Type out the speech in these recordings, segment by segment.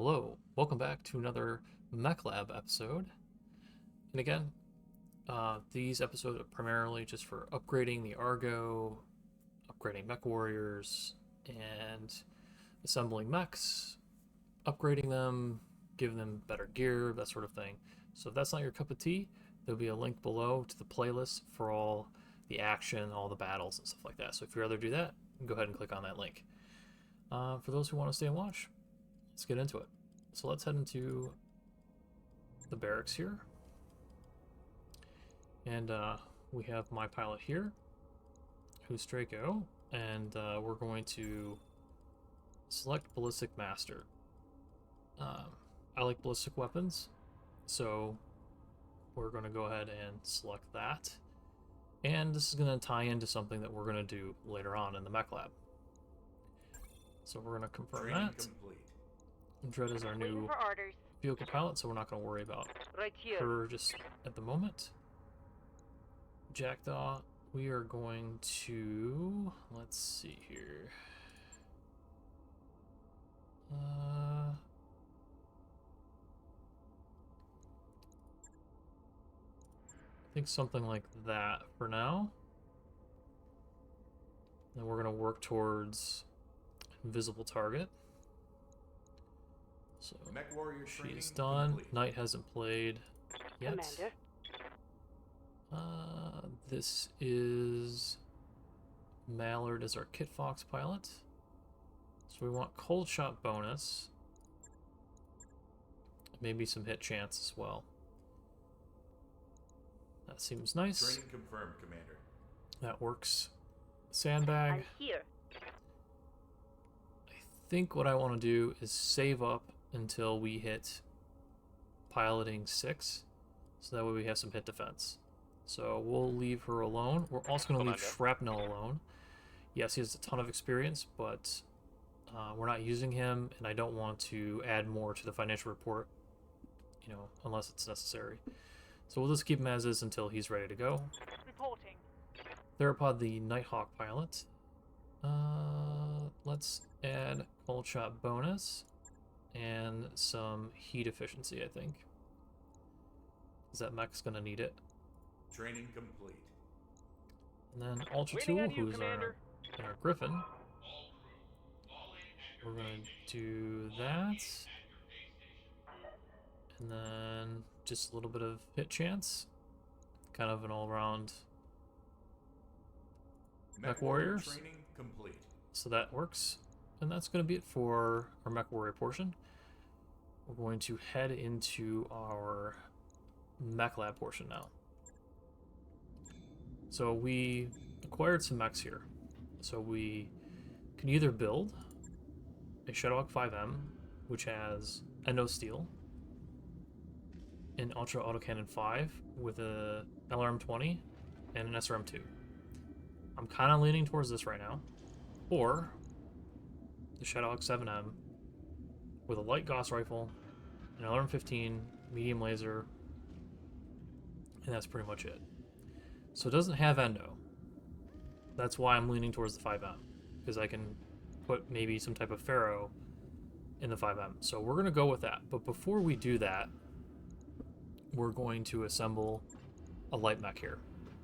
Hello, welcome back to another Mech Lab episode. And again, these episodes are primarily just for upgrading the ARGO, upgrading Mechwarriors, and assembling mechs, upgrading them, giving them better gear, that sort of thing. So if that's not your cup of tea, there'll be a link below to the playlist for all the action, all the battles, and stuff like that. So if you'd rather do that, go ahead and click on that link. For those who want to stay and watch, let's get into it. So let's head into the barracks here. And we have my pilot here, who's Draco, and we're going to select Ballistic Master. I like ballistic weapons, so we're going to go ahead and select that. And this is going to tie into something that we're going to do later on in the Mech Lab. So we're going to confirm that. Complete. Dread is our new vehicle pilot, so we're not going to worry about her just at the moment. Jackdaw, we are going to... let's see here. I think something like that for now. Then we're going to work towards invisible target. So she's done. Complete. Knight hasn't played yet. Commander. This is Mallard as our Kit Fox pilot. So we want cold shot bonus. Maybe some hit chance as well. That seems nice. Training confirmed, Commander. That works. Sandbag. I'm here. I think what I want to do is save up until we hit piloting 6, so that way we have some hit defense. So we'll leave her alone. We're also going to leave Shrapnel alone. Yes, he has a ton of experience, but we're not using him, and I don't want to add more to the financial report, you know, unless it's necessary. So we'll just keep him as is until he's ready to go. Reporting. Theropod, the Nighthawk pilot. Let's add cold shot bonus and some heat efficiency, I think. Because that mech's going to need it. Training complete. And then Ultra Tool, who's our Griffin. We're going to do that. And then just a little bit of hit chance. Kind of an all-around Mechwarriors. Training complete. So that works. And that's going to be it for our Mechwarrior portion. We're going to head into our Mech Lab portion now. So we acquired some mechs here. So we can either build a Shadowhawk 5M, which has Endo Steel, an Ultra Autocannon 5 with a LRM-20 and an SRM-2. I'm kind of leaning towards this right now. Or the Shadowhawk 7M with a light Gauss rifle, an LRM-15, medium laser, and that's pretty much it. So it doesn't have Endo. That's why I'm leaning towards the 5M, because I can put maybe some type of Pharaoh in the 5M. So we're going to go with that. But before we do that, we're going to assemble a light mech here,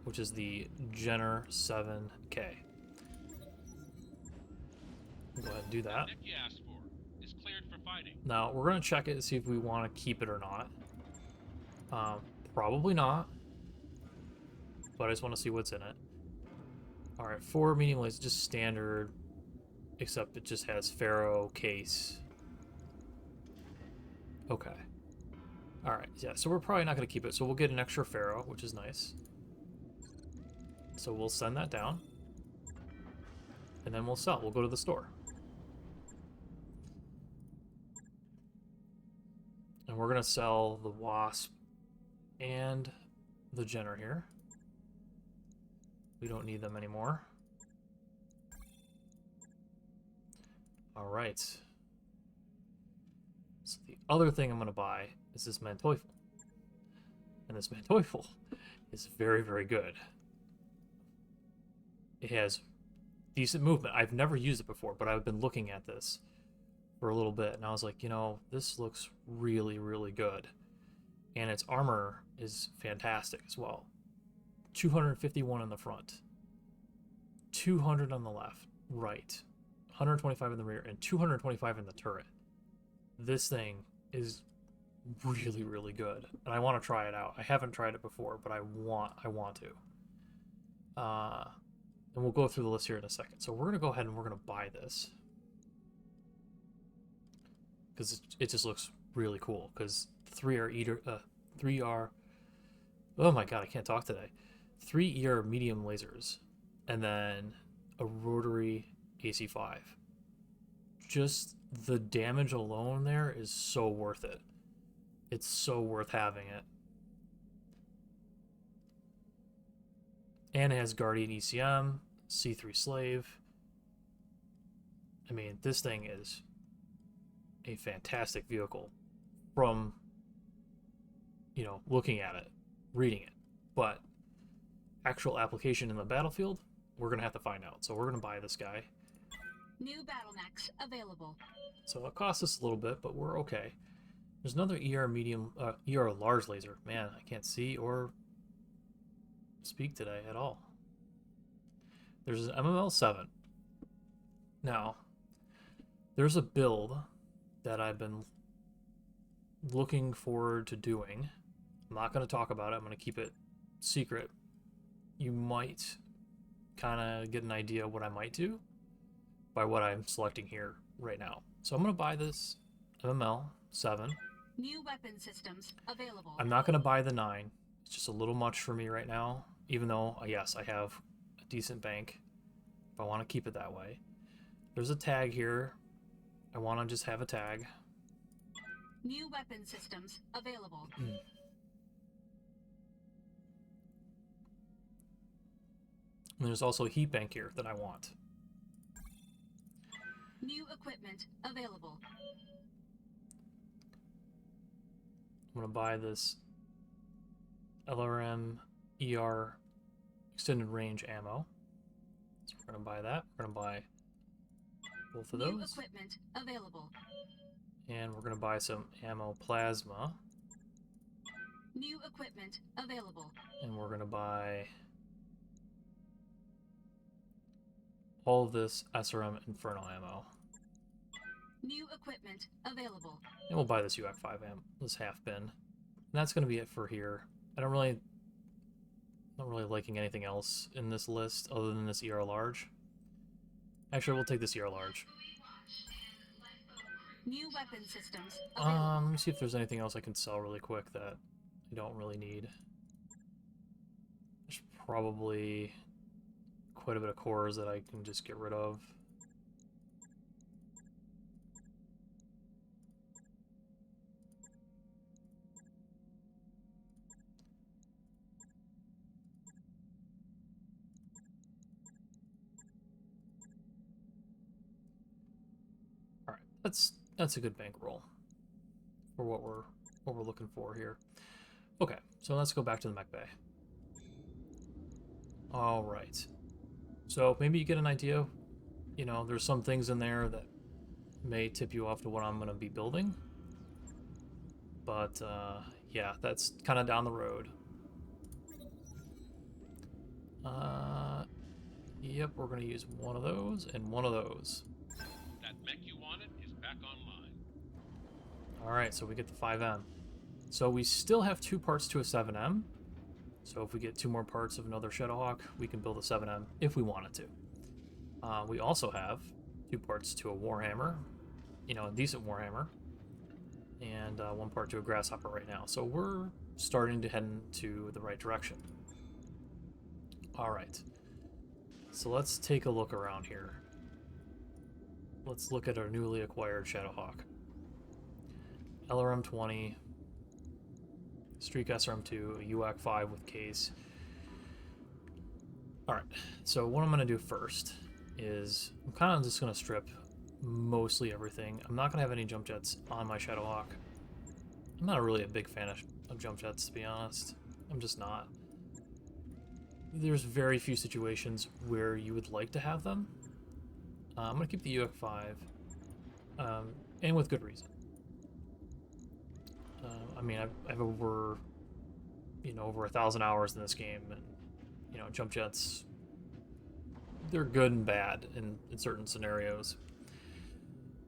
which is the Jenner 7K. Go ahead and do that. Now, we're going to check it to see if we want to keep it or not. Probably not. But I just want to see what's in it. Alright, 4 medium laser, just standard, except it just has Pharaoh case. Okay. Alright, yeah, so we're probably not going to keep it, so we'll get an extra Pharaoh, which is nice. So we'll send that down. And then we'll sell. We'll go to the store. And we're going to sell the Wasp and the Jenner here. We don't need them anymore. Alright. So the other thing I'm going to buy is this Manteuffel. And this Manteuffel is very, very good. It has decent movement. I've never used it before, but I've been looking at this for a little bit, and I was like, you know, this looks really, really good. And its armor is fantastic as well. 251 in the front, 200 on the left, right, 125 in the rear, and 225 in the turret. This thing is really, really good, and I want to try it out. I haven't tried it before, but I want to. And we'll go through the list here in a second. So we're gonna go ahead and we're gonna buy this because it just looks really cool. Because 3R. Oh my god, I can't talk today. 3 medium lasers, and then a rotary AC5. Just the damage alone there is so worth it. It's so worth having it. And it has Guardian ECM, C3 Slave. I mean, this thing is a fantastic vehicle from, you know, looking at it, reading it. But actual application in the battlefield, we're going to have to find out. So we're going to buy this guy. New battle mechs available. So it costs us a little bit, but we're okay. There's another ER large laser. Man, I can't see or speak today at all. There's an MML7. Now, there's a build that I've been looking forward to doing. I'm not going to talk about it. I'm going to keep it secret. You might kind of get an idea of what I might do by what I'm selecting here right now. So I'm going to buy this MML7. New weapon systems available. I'm not going to buy the 9. It's just a little much for me right now, even though, yes, I have a decent bank. If I want to keep it that way. There's a tag here. I want to just have a tag. New weapon systems available. And there's also a heat bank here that I want. New equipment available. I'm going to buy this LRM ER extended range ammo. So we're going to buy that. We're going to buy both of New those. equipment available. And we're going to buy some ammo plasma. New equipment available. And we're going to buy all of this SRM Inferno ammo. New equipment available. And we'll buy this UAC-5 ammo, this half bin. And that's going to be it for here. I don't really, not really liking anything else in this list other than this ER large. Actually, we'll take this ER large. New weapon systems available. Let me see if there's anything else I can sell really quick that I don't really need. There's probably quite a bit of cores that I can just get rid of. All right, that's a good bankroll for what we're looking for here. Okay, so let's go back to the mech bay. All right. So maybe you get an idea, you know, there's some things in there that may tip you off to what I'm going to be building. But, yeah, that's kind of down the road. Yep, we're going to use one of those and one of those. That mech you wanted is back online. Alright, so we get the 5M. So we still have 2 parts to a 7M. So if we get 2 more parts of another Shadowhawk, we can build a 7M if we wanted to. We also have 2 parts to a Warhammer, you know, a decent Warhammer, and 1 part to a Grasshopper right now. So we're starting to head into the right direction. Alright, so let's take a look around here. Let's look at our newly acquired Shadowhawk. LRM-20, Streak SRM-2, a UAC-5 with case. Alright, so what I'm going to do first is I'm kind of just going to strip mostly everything. I'm not going to have any jump jets on my Shadowhawk. I'm not really a big fan of jump jets, to be honest. I'm just not. There's very few situations where you would like to have them. I'm going to keep the UAC-5. and with good reason. I mean, I've over, over 1,000 hours in this game, and jump jets, they're good and bad in certain scenarios.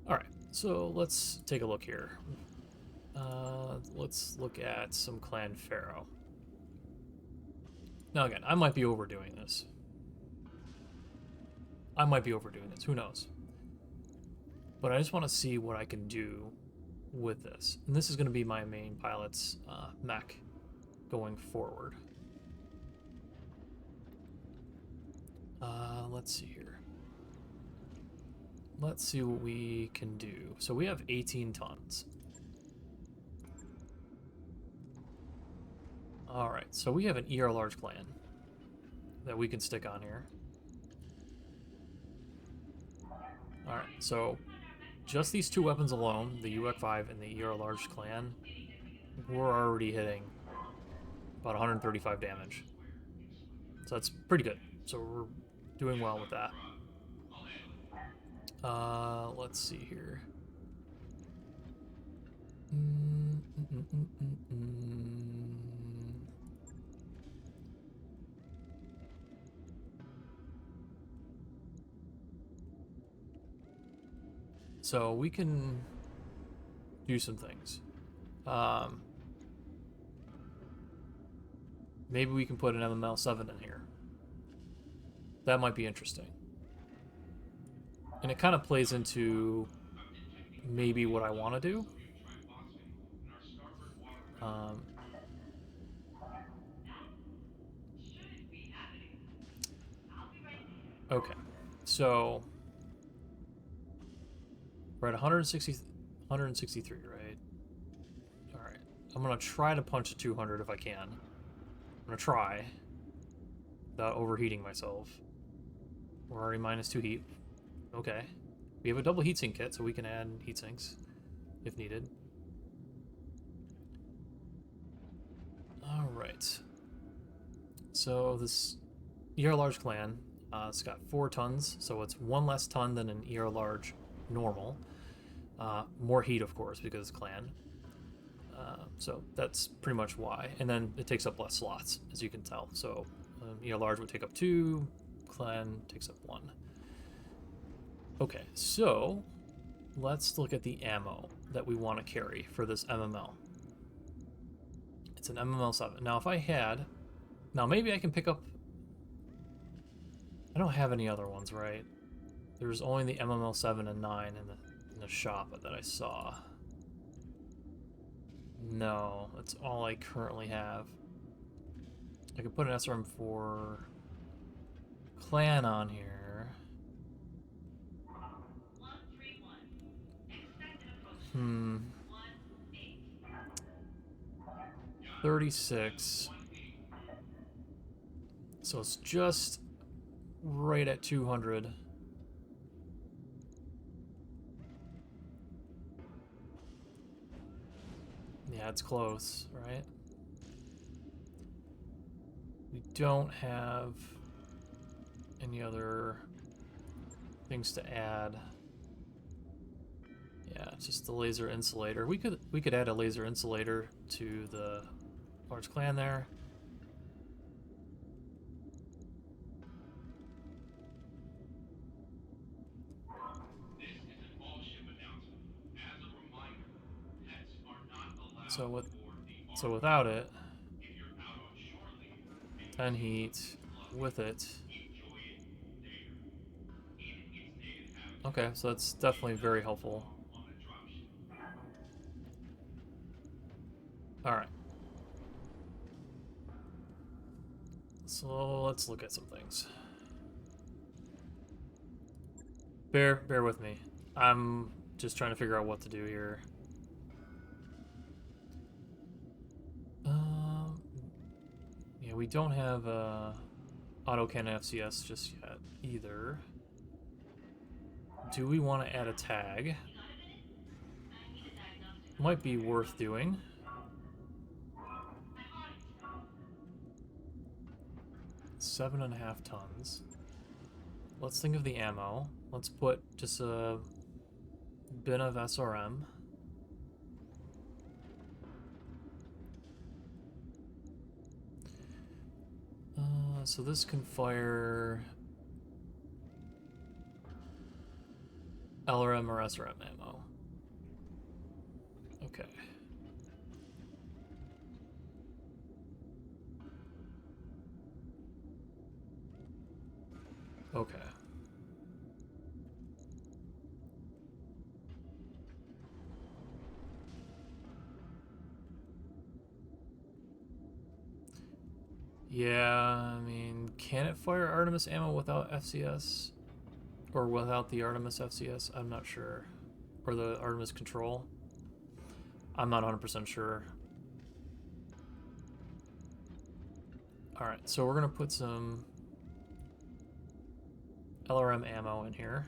All right, so let's take a look here. Let's look at some Clan Pharaoh. Now again, I might be overdoing this. Who knows? But I just want to see what I can do with this. And this is going to be my main pilot's mech going forward. Let's see here. Let's see what we can do. So we have 18 tons. Alright, so we have an ER large clan that we can stick on here. Alright, so just these two weapons alone, the UX5 and the ER large clan, we're already hitting about 135 damage. So that's pretty good. So we're doing well with that. Let's see here. So we can do some things. Maybe we can put an MML7 in here. That might be interesting. And it kind of plays into maybe what I want to do. Okay, so we're at 163, right? All right, I'm gonna try to punch a 200 if I can. I'm gonna try without overheating myself. We're already -2 heat. Okay. We have a double heatsink kit, so we can add heatsinks if needed. Alright. So this ER large clan, it's got 4 tons, so it's 1 less ton than an ER large normal. More heat, of course, because it's clan. So that's pretty much why. And then it takes up less slots, as you can tell. So ER large would take up 2, clan takes up 1. Okay, so let's look at the ammo that we want to carry for this MML. It's an MML7. Now, if I had... Now, maybe I can pick up... I don't have any other ones, right? There's only the MML7 and 9 in the shop that I saw. No, that's all I currently have. I could put an SRM4 clan on here. 36. So it's just right at 200. Yeah, it's close, right? We don't have any other things to add. Yeah, it's just the laser insulator. We could add a laser insulator to the large clan there. So without it, 10 heat with it. Okay, so that's definitely very helpful. Alright. So let's look at some things. Bear with me. I'm just trying to figure out what to do here. Yeah, we don't have autocannon FCS just yet either. Do we want to add a tag? Might be worth doing. $7.5 tons. Let's think of the ammo. Let's put just a bin of SRM. So this can fire LRM or SRM ammo. Okay. Okay. Yeah, I mean, can it fire Artemis ammo without FCS? Or without the Artemis FCS? I'm not sure. Or the Artemis control? I'm not 100% sure. Alright, so we're going to put some LRM ammo in here.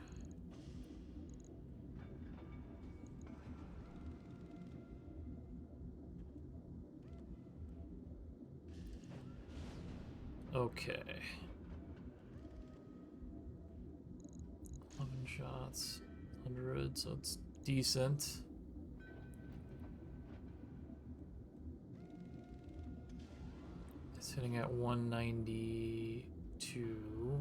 Okay. 11 shots, 100, so it's decent. It's hitting at 192.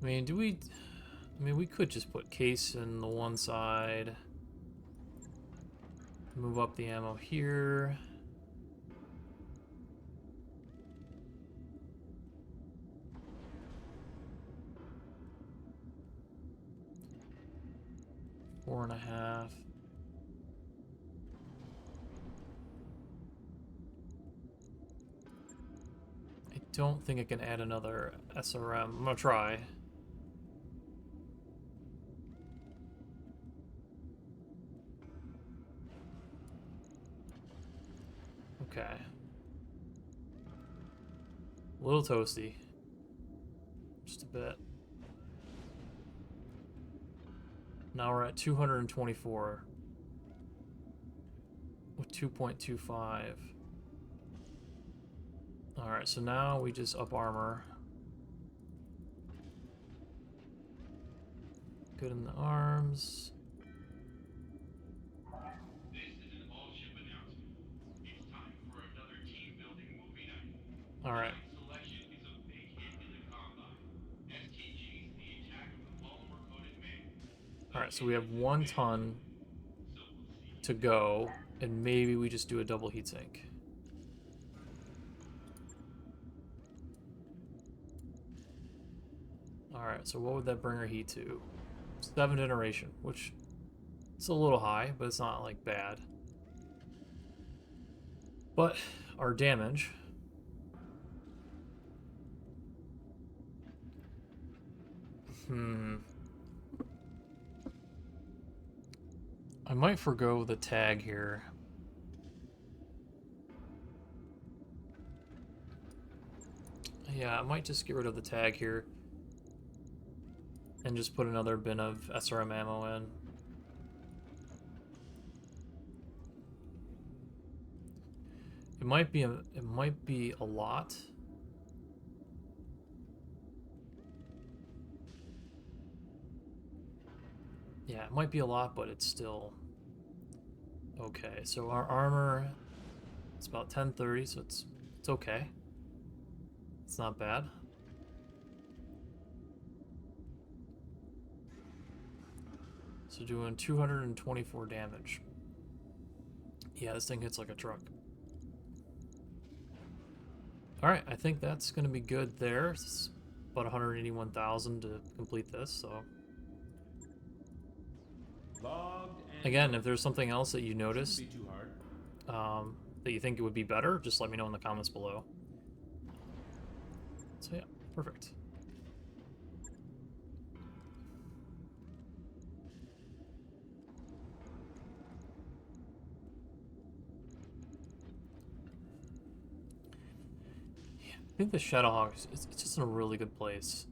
I mean, we could just put case in the one side. Move up the ammo here. Four and a half. I don't think I can add another SRM. I'm gonna try. Okay. A little toasty. Just a bit. Now we're at 224 with 2.25. Alright, so now we just up armor. Good in the arms. This is an all-ship announcement. It's time for another team-building movie night. Alright. Tonight's selection is a big hit in the combine. STG's The Attack of the Polymer-Coated Man. Alright, so we have 1 ton to go, and maybe we just do a double heatsink. Alright, so what would that bring our heat to? 7 generation, which it's a little high, but it's not like bad. But our damage, I might forgo the tag here. Yeah, I might just get rid of the tag here and just put another bin of SRM ammo in. It might be a lot. Yeah, it might be a lot, but it's still okay. So our armor, it's about 1030, so it's okay. It's not bad. So doing 224 damage. Yeah, this thing hits like a truck. Alright, I think that's going to be good there. It's about 181,000 to complete this, so... Again, if there's something else that you noticed that you think it would be better, just let me know in the comments below. So yeah, perfect. I think the Shadowhawk, it's just in a really good place.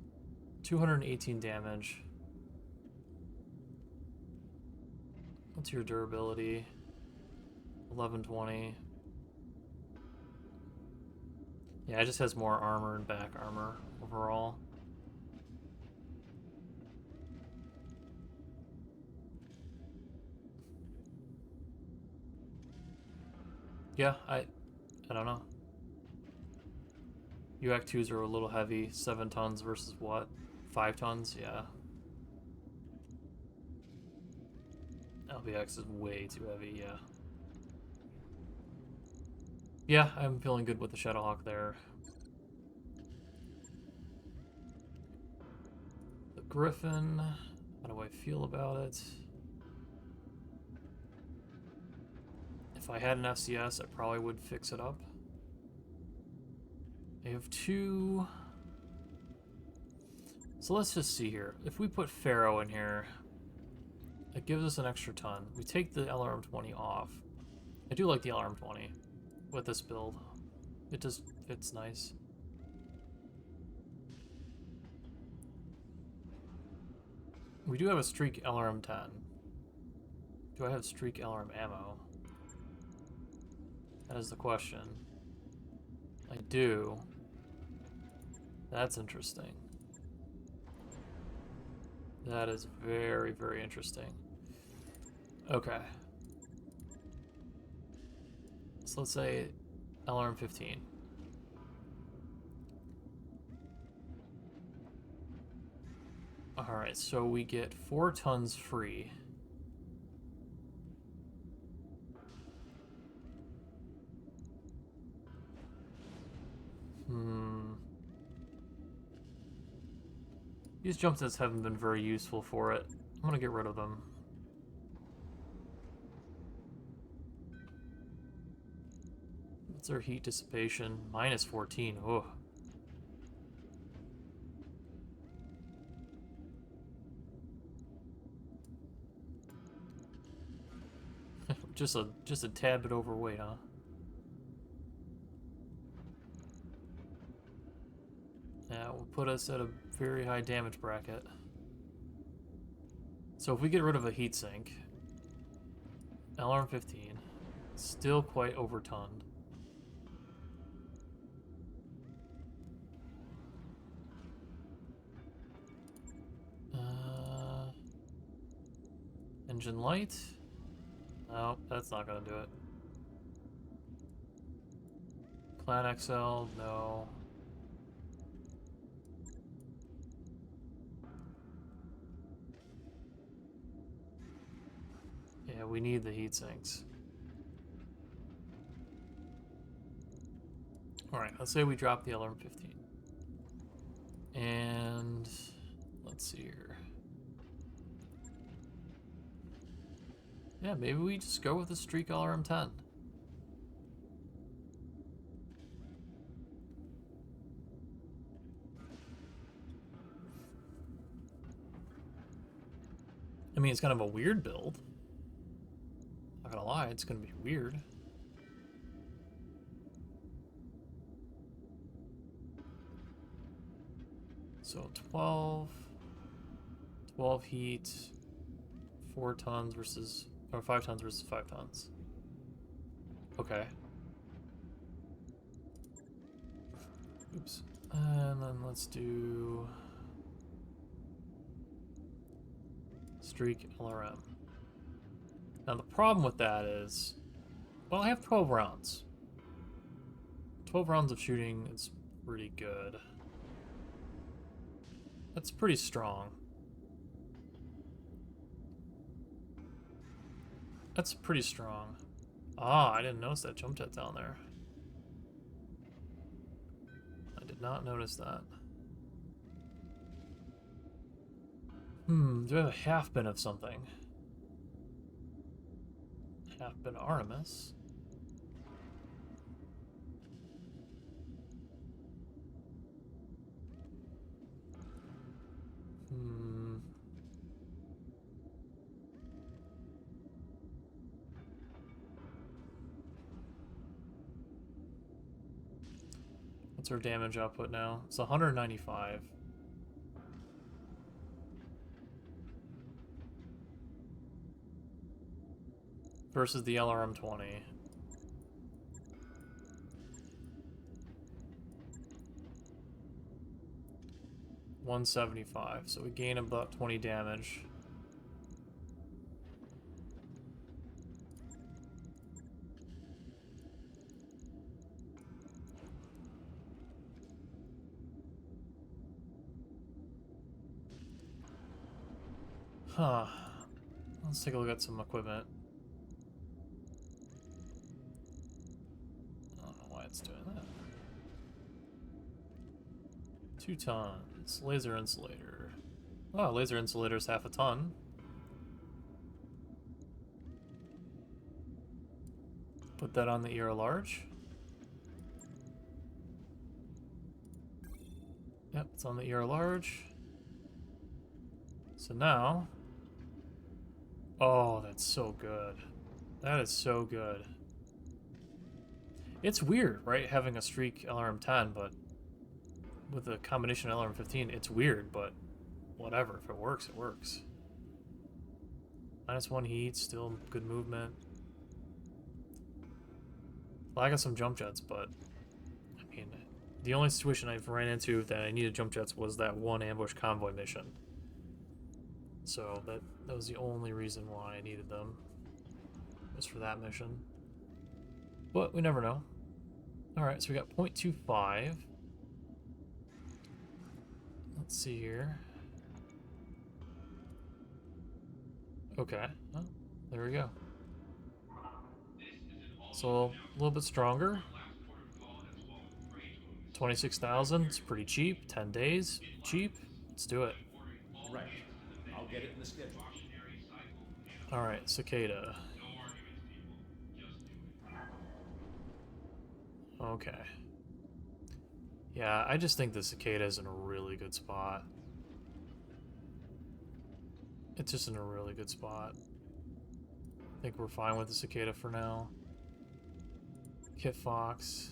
218 damage. What's your durability? 1120. Yeah, it just has more armor and back armor overall. Yeah, I don't know. UAC2s are a little heavy. 7 tons versus what? 5 tons? Yeah. LBX is way too heavy, yeah. Yeah, I'm feeling good with the Shadowhawk there. The Griffin, how do I feel about it? If I had an FCS, I probably would fix it up. I have 2... So let's just see here. If we put Pharaoh in here, it gives us an extra ton. We take the LRM-20 off. I do like the LRM-20 with this build. It just fits nice. We do have a Streak LRM-10. Do I have Streak LRM ammo? That is the question. I do. That's interesting. That is very, very interesting. Okay. So let's say LRM-15. Alright, so we get 4 tons free. These jump sets haven't been very useful for it. I'm gonna get rid of them. What's their heat dissipation? Minus 14. Oh. just a tad bit overweight, huh? Yeah, will put us at a very high damage bracket. So if we get rid of a heatsink, LRM-15, still quite overtonned. Engine light? No, that's not gonna do it. Clan XL, no. Yeah, we need the heat sinks. Alright, let's say we drop the LRM-15. And let's see here. Yeah, maybe we just go with the Streak LRM-10. I mean, it's kind of a weird build. Not gonna lie, it's gonna be weird. So 12 heat, 4 tons versus, or 5 tons versus 5 tons. Okay. Oops. And then let's do Streak LRM. Now the problem with that is, well, I have 12 rounds. 12 rounds of shooting is pretty good. That's pretty strong. That's pretty strong. Ah, I didn't notice that jump jet down there. I did not notice that. Do I have a half bin of something? Half bin Artemis. What's our damage output now? It's 195. Versus the LRM-20. 175. So we gain about 20 damage. Huh. Let's take a look at some equipment. I don't know why it's doing that. 2 tons. Laser insulator. Oh, laser insulator is half a ton. Put that on the ER large. Yep, it's on the ER large. So now... Oh, that's so good. That is so good. It's weird, right, having a streak LRM 10, but with a combination LRM 15, it's weird, but whatever. If it works, it works. -1 heat, still good movement. Well, I got some jump jets, but I mean, the only situation I've ran into that I needed jump jets was that one ambush convoy mission. So that was the only reason why I needed them, was for that mission. But we never know. Alright, so we got 0.25. Let's see here. Okay, oh, there we go. So a little bit stronger. 26,000, it's pretty cheap. 10 days, cheap. Let's do it. Right. I'll get it in the schedule. Alright, Cicada. Okay. Yeah, I just think the Cicada is in a really good spot. It's just in a really good spot. I think we're fine with the Cicada for now. Kit Fox.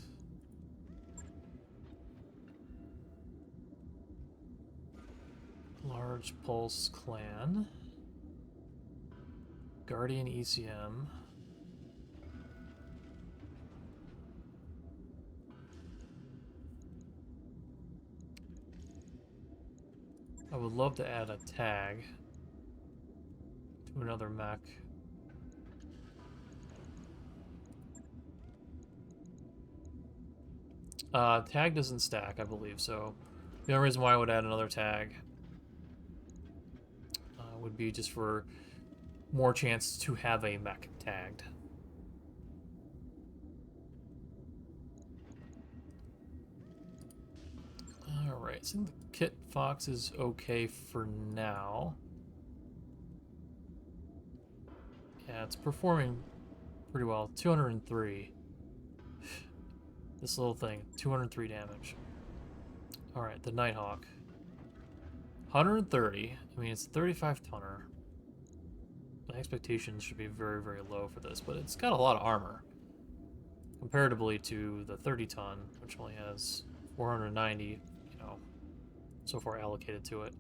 Large Pulse Clan. Guardian ECM. I would love to add a tag to another mech. Tag doesn't stack, I believe, so the only reason why I would add another tag would be just for more chance to have a mech tagged. Alright, so the Kit Fox is okay for now. Yeah, it's performing pretty well. 203. This little thing, 203 damage. Alright, the Nighthawk. 130. I mean, it's a 35 tonner. My expectations should be very, very low for this, but it's got a lot of armor. Comparatively to the 30 ton, which only has 490, you know, so far allocated to it.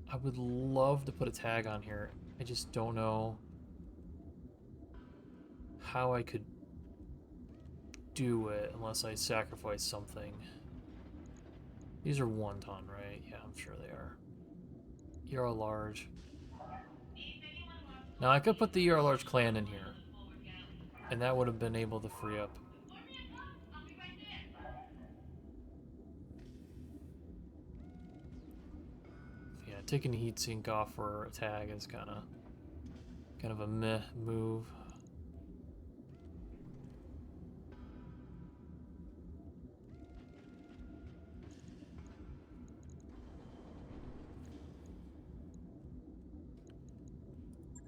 I would love to put a tag on here. I just don't know how I could do it unless I sacrifice something. These are 1 ton, right? Yeah, I'm sure they are. ER large. Now I could put the ER large clan in here, and that would have been able to free up. Yeah, taking the heat sink off for a tag is kind of a meh move.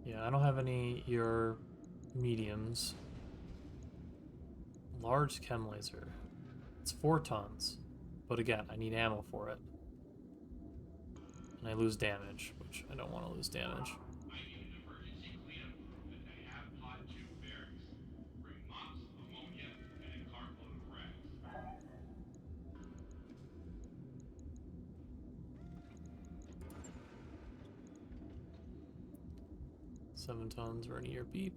Yeah, I don't have any ER mediums. Large chem laser. It's 4 tons. But again, I need ammo for it. And I lose damage, which I don't want to lose damage. I need an emergency cleanup crew that they have Pod 2 barracks. Bring mops, ammonia, and a cartload of rags. 7 tons or an ER beep.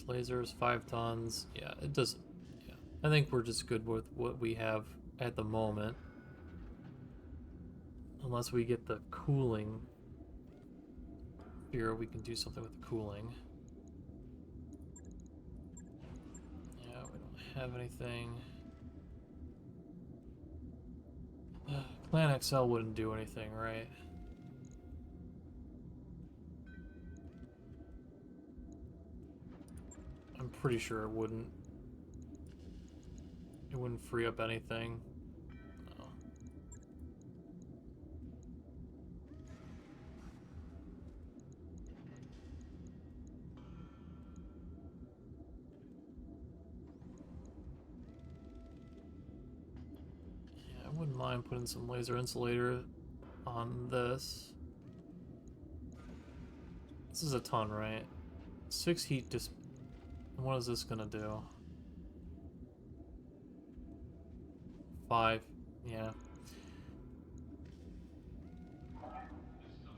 Lasers, 5 tons. Yeah, it doesn't. Yeah, I think we're just good with what we have at the moment. Unless we get the cooling. Here we can do something with the cooling. Yeah, we don't have anything. Clan XL wouldn't do anything, right? I'm pretty sure it wouldn't. It wouldn't free up anything. No. Yeah, I wouldn't mind putting some laser insulator on this. This is a ton, right? 6 heat dis... What is this gonna do? 5. Yeah. This is a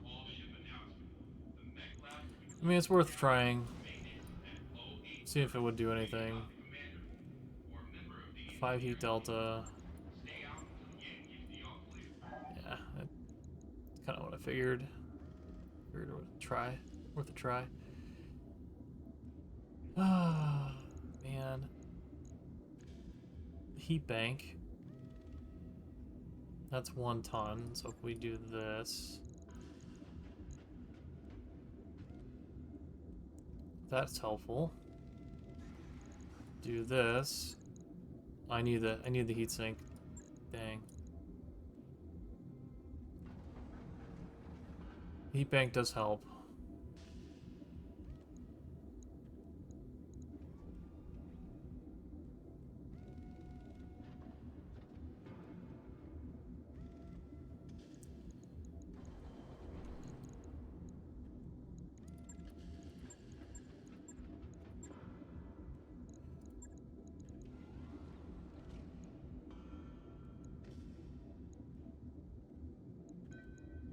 all-ship announcement. The Mech Lab I mean, it's worth trying. maintenance at 08 See if it would do anything. Commander or member of the 5 heat delta. stay out until Yen gives the all-clear. Yeah, that's kind of what I figured. Figured worth a try. Worth a try. Ah, man. Heat bank. That's 1 ton. So if we do this, that's helpful. Do this. I need the heat sink. Dang. Heat bank does help.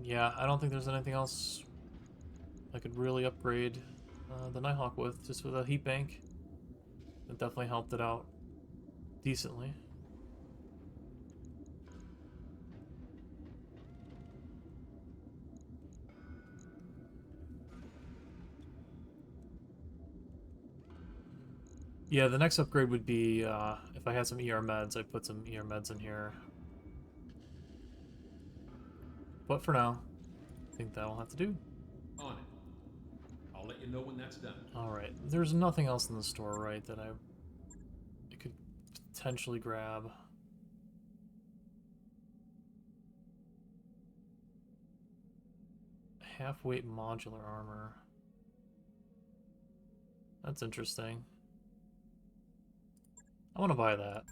Yeah, I don't think there's anything else I could really upgrade the Nighthawk with, just with a heat bank. It definitely helped it out decently. Yeah, the next upgrade would be if I had some ER meds, I'd put some ER meds in here. But for now, I think that'll have to do. On it. I'll let you know when that's done. Alright, there's nothing else in the store, right, that I could potentially grab. Half-weight modular armor. That's interesting. I want to buy that.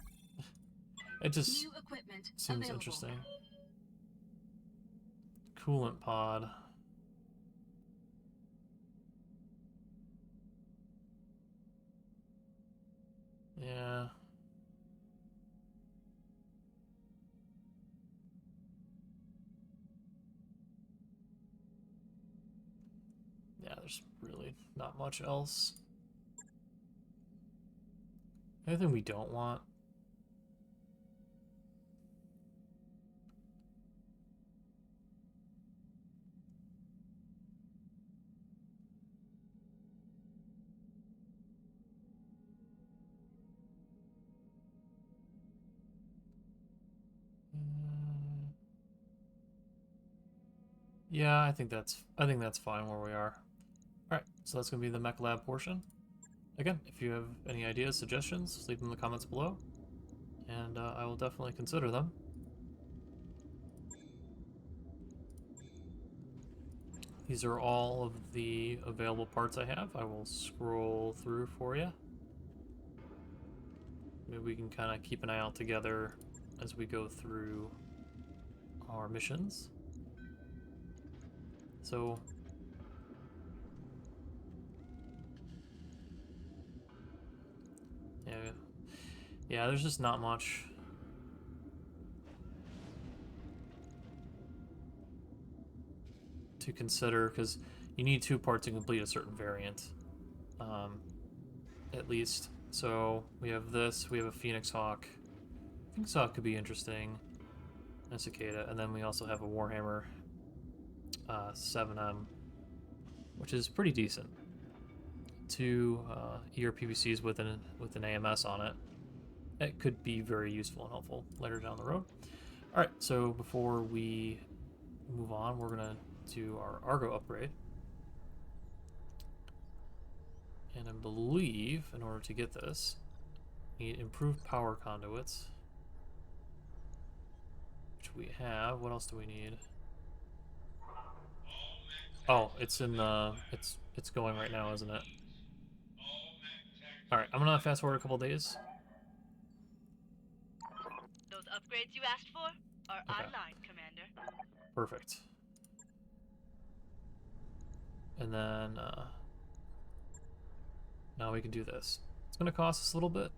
It just New equipment seems available. interesting. Coolant pod. Yeah. Yeah, there's really not much else. Anything we don't want? Yeah, I think that's fine where we are. Alright, so that's gonna be the Mech Lab portion. Again, if you have any ideas, suggestions, leave them in the comments below, and I will definitely consider them. These are all of the available parts I have. I will scroll through for you. Maybe we can kind of keep an eye out together as we go through our missions. So, yeah, there's just not much. To consider, because you need 2 parts to complete a certain variant. at least. So we have this, we have a Phoenix Hawk. Phoenix Hawk could be interesting. And a Cicada, and then we also have a Warhammer 7M, which is pretty decent. Two ERPVCs with an AMS on it. It could be very useful and helpful later down the road. Alright, so before we move on, we're going to do our ARGO upgrade. And I believe, in order to get this, we need improved power conduits. Which we have. What else do we need? Oh, it's in the... It's going right now, isn't it? Alright, I'm going to fast forward a couple days. Those upgrades you asked for are Okay. online, Commander. Perfect. And then, now we can do this. It's going to cost us a little bit.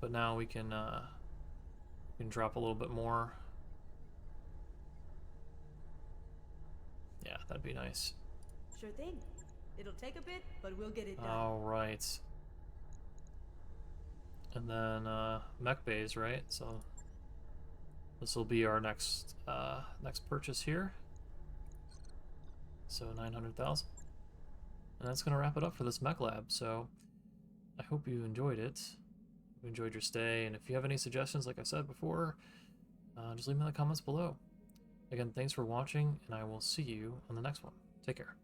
But now we can drop a little bit more. Yeah, that'd be nice. Sure thing. It'll take a bit, but we'll get it done. All right. And then mech bays, right? So this will be our next purchase here. So 900,000. And that's gonna wrap it up for this Mech Lab. So I hope you enjoyed it. You enjoyed your stay, and if you have any suggestions, like I said before, just leave them in the comments below. Again, thanks for watching, and I will see you on the next one. Take care.